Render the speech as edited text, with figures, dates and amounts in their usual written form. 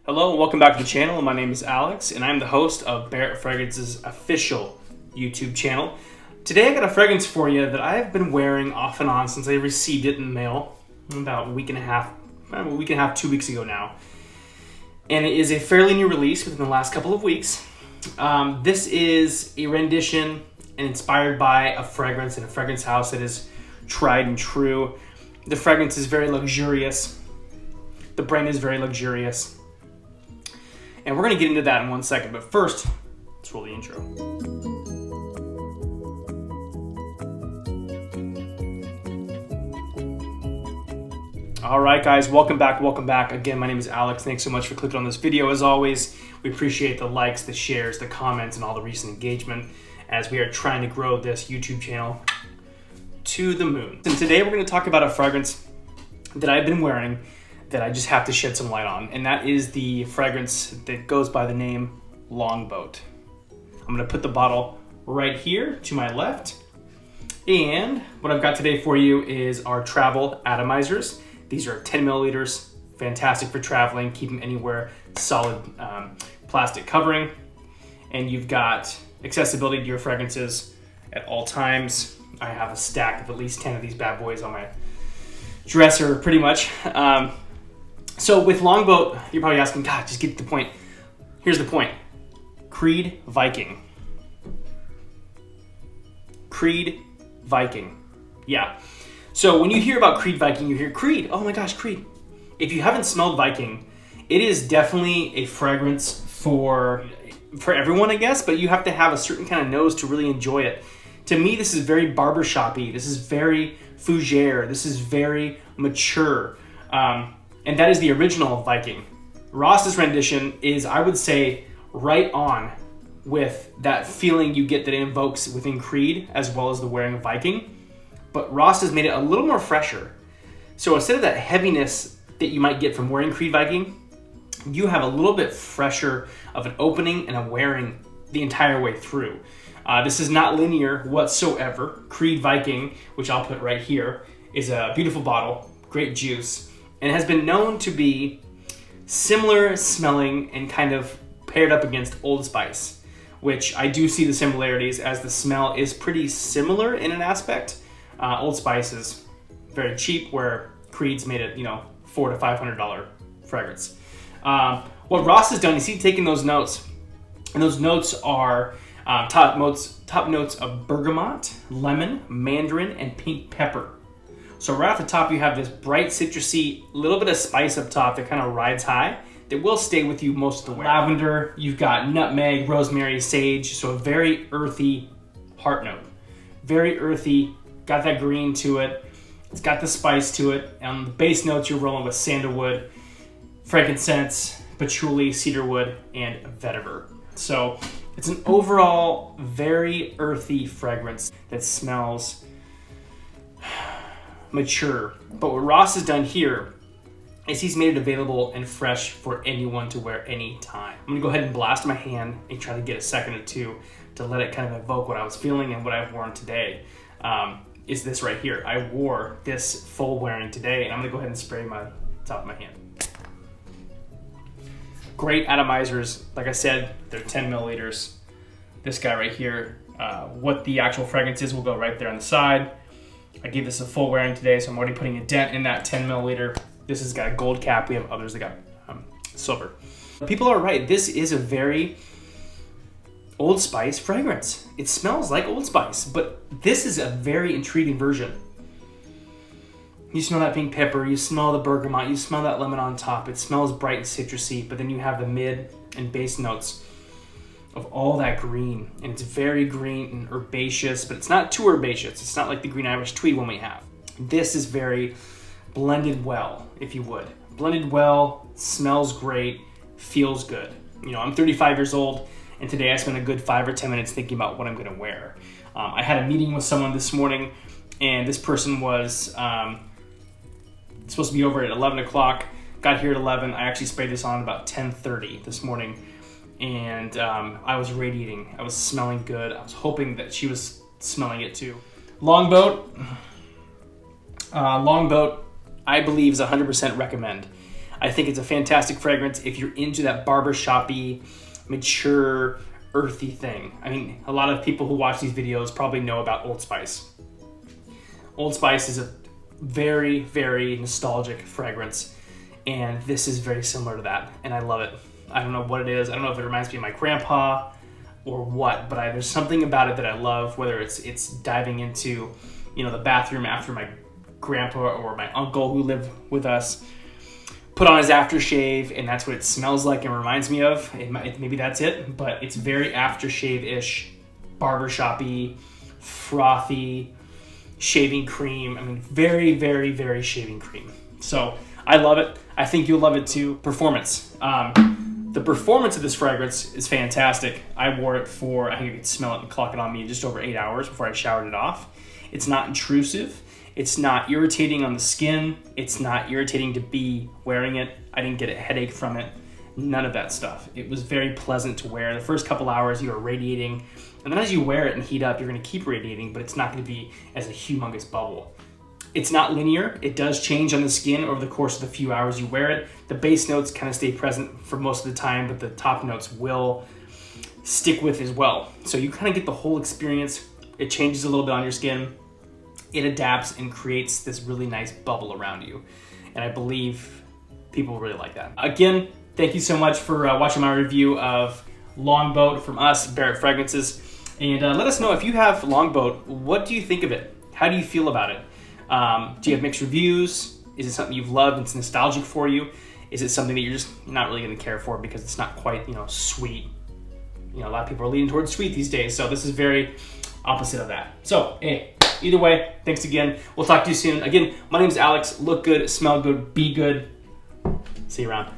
Hello and welcome back to the channel. My name is Alex and I'm the host of Barrett Fragrance's official YouTube channel. Today I got a fragrance for you that I've been wearing off and on since I received it in the mail about a week and a half, 2 weeks ago now. And it is a fairly new release within the last couple of weeks. This is a rendition and inspired by a fragrance in a fragrance house that is tried and true. The fragrance is very luxurious. The brand is very luxurious. And we're going to get into that in 1 second. But first, let's roll the intro. All right, guys, welcome back. Again, my name is Alex. Thanks so much for clicking on this video. As always, we appreciate the likes, the shares, the comments, and all the recent engagement as we are trying to grow this YouTube channel to the moon. And today we're going to talk about a fragrance that I've been wearing that I just have to shed some light on, and that is the fragrance that goes by the name Longboat. I'm going to put the bottle right here to my left, and what I've got today for you is our travel atomizers. These are 10 milliliters, fantastic for traveling, keep them anywhere, solid plastic covering, and you've got accessibility to your fragrances at all times. I have a stack of at least 10 of these bad boys on my dresser, pretty much. So with Longboat, you're probably asking, God, just get to the point. Here's the point. Creed Viking. Creed Viking. Yeah. So when you hear about Creed Viking, you hear Creed. Oh my gosh, Creed. If you haven't smelled Viking, it is definitely a fragrance for everyone, I guess, but you have to have a certain kind of nose to really enjoy it. To me, this is very barbershoppy. This is very fougere. This is very mature. And that is the original Viking. Ross's rendition is, I would say, right on with that feeling you get that it invokes within Creed, as well as the wearing of Viking. But Ross has made it a little more fresher. So instead of that heaviness that you might get from wearing Creed Viking, you have a little bit fresher of an opening and a wearing the entire way through. This is not linear whatsoever. Creed Viking, which I'll put right here, is a beautiful bottle, great juice, and has been known to be similar smelling and kind of paired up against Old Spice, which I do see the similarities as the smell is pretty similar in an aspect. Old Spice is very cheap, where Creed's made it, $400 to $500 fragrance. What Ross has done is he's taken those notes, and those notes are top notes of bergamot, lemon, mandarin, and pink pepper. So right off the top, you have this bright citrusy, little bit of spice up top that kind of rides high that will stay with you most of the way. Lavender, you've got nutmeg, rosemary, sage, so a very earthy heart note. Very earthy, got that green to it. It's got the spice to it. And the base notes, you're rolling with sandalwood, frankincense, patchouli, cedarwood, and vetiver. So it's an overall very earthy fragrance that smells mature. But what Ross has done here is he's made it available and fresh for anyone to wear any time. I'm gonna go ahead and blast my hand and try to get a second or two to let it kind of evoke what I was feeling, and what I've worn today is this right here. I wore this full wearing today, and I'm gonna go ahead and spray my top of my hand. Great atomizers. Like I said, they're 10 milliliters. This guy right here, what the actual fragrance is will go right there on the side. I gave this a full wearing today, so I'm already putting a dent in that 10 milliliter. This has got a gold cap. We have others that got silver. People are right. This is a very Old Spice fragrance. It smells like Old Spice, but this is a very intriguing version. You smell that pink pepper, you smell the bergamot, you smell that lemon on top. It smells bright and citrusy, but then you have the mid and base notes of all that green, and it's very green and herbaceous, but it's not too herbaceous. It's not like the green Irish tweed one we have. This is very blended well, if you would. Blended well, smells great, feels good. I'm 35 years old, and today I spent a good 5 or 10 minutes thinking about what I'm gonna wear. I had a meeting with someone this morning, and this person was supposed to be over at 11 o'clock, got here at 11. I actually sprayed this on about 10:30 this morning, and I was radiating. I was smelling good. I was hoping that she was smelling it too. Longboat, I believe is 100% recommend. I think it's a fantastic fragrance if you're into that barbershop-y, mature, earthy thing. I mean, a lot of people who watch these videos probably know about Old Spice. Old Spice is a very, very nostalgic fragrance, and this is very similar to that, and I love it. I don't know what it is. I don't know if it reminds me of my grandpa or what, but there's something about it that I love, whether it's diving into, you know, the bathroom after my grandpa or my uncle who lived with us put on his aftershave, and that's what it smells like and reminds me of. Maybe that's it, but it's very aftershave-ish, barbershop-y, frothy, shaving cream. I mean, very, very, very shaving cream. So I love it. I think you'll love it too. Performance. The performance of this fragrance is fantastic. I wore it for, I think you could smell it and clock it on me in just over 8 hours before I showered it off. It's not intrusive. It's not irritating on the skin. It's not irritating to be wearing it. I didn't get a headache from it. None of that stuff. It was very pleasant to wear. The first couple hours you are radiating, and then as you wear it and heat up, you're gonna keep radiating, but it's not gonna be as a humongous bubble. It's not linear. It does change on the skin over the course of the few hours you wear it. The base notes kind of stay present for most of the time, but the top notes will stick with as well. So you kind of get the whole experience. It changes a little bit on your skin. It adapts and creates this really nice bubble around you. And I believe people really like that. Again, thank you so much for watching my review of Longboat from us, Barrett Fragrances. And let us know if you have Longboat, what do you think of it? How do you feel about it? Do you have mixed reviews? Is it something you've loved and it's nostalgic for you? Is it something that you're just not really gonna care for because it's not quite, you know, sweet? You know, a lot of people are leaning towards sweet these days, so this is very opposite of that. So, hey, either way, thanks again. We'll talk to you soon. Again, my name is Alex. Look good, smell good, be good. See you around.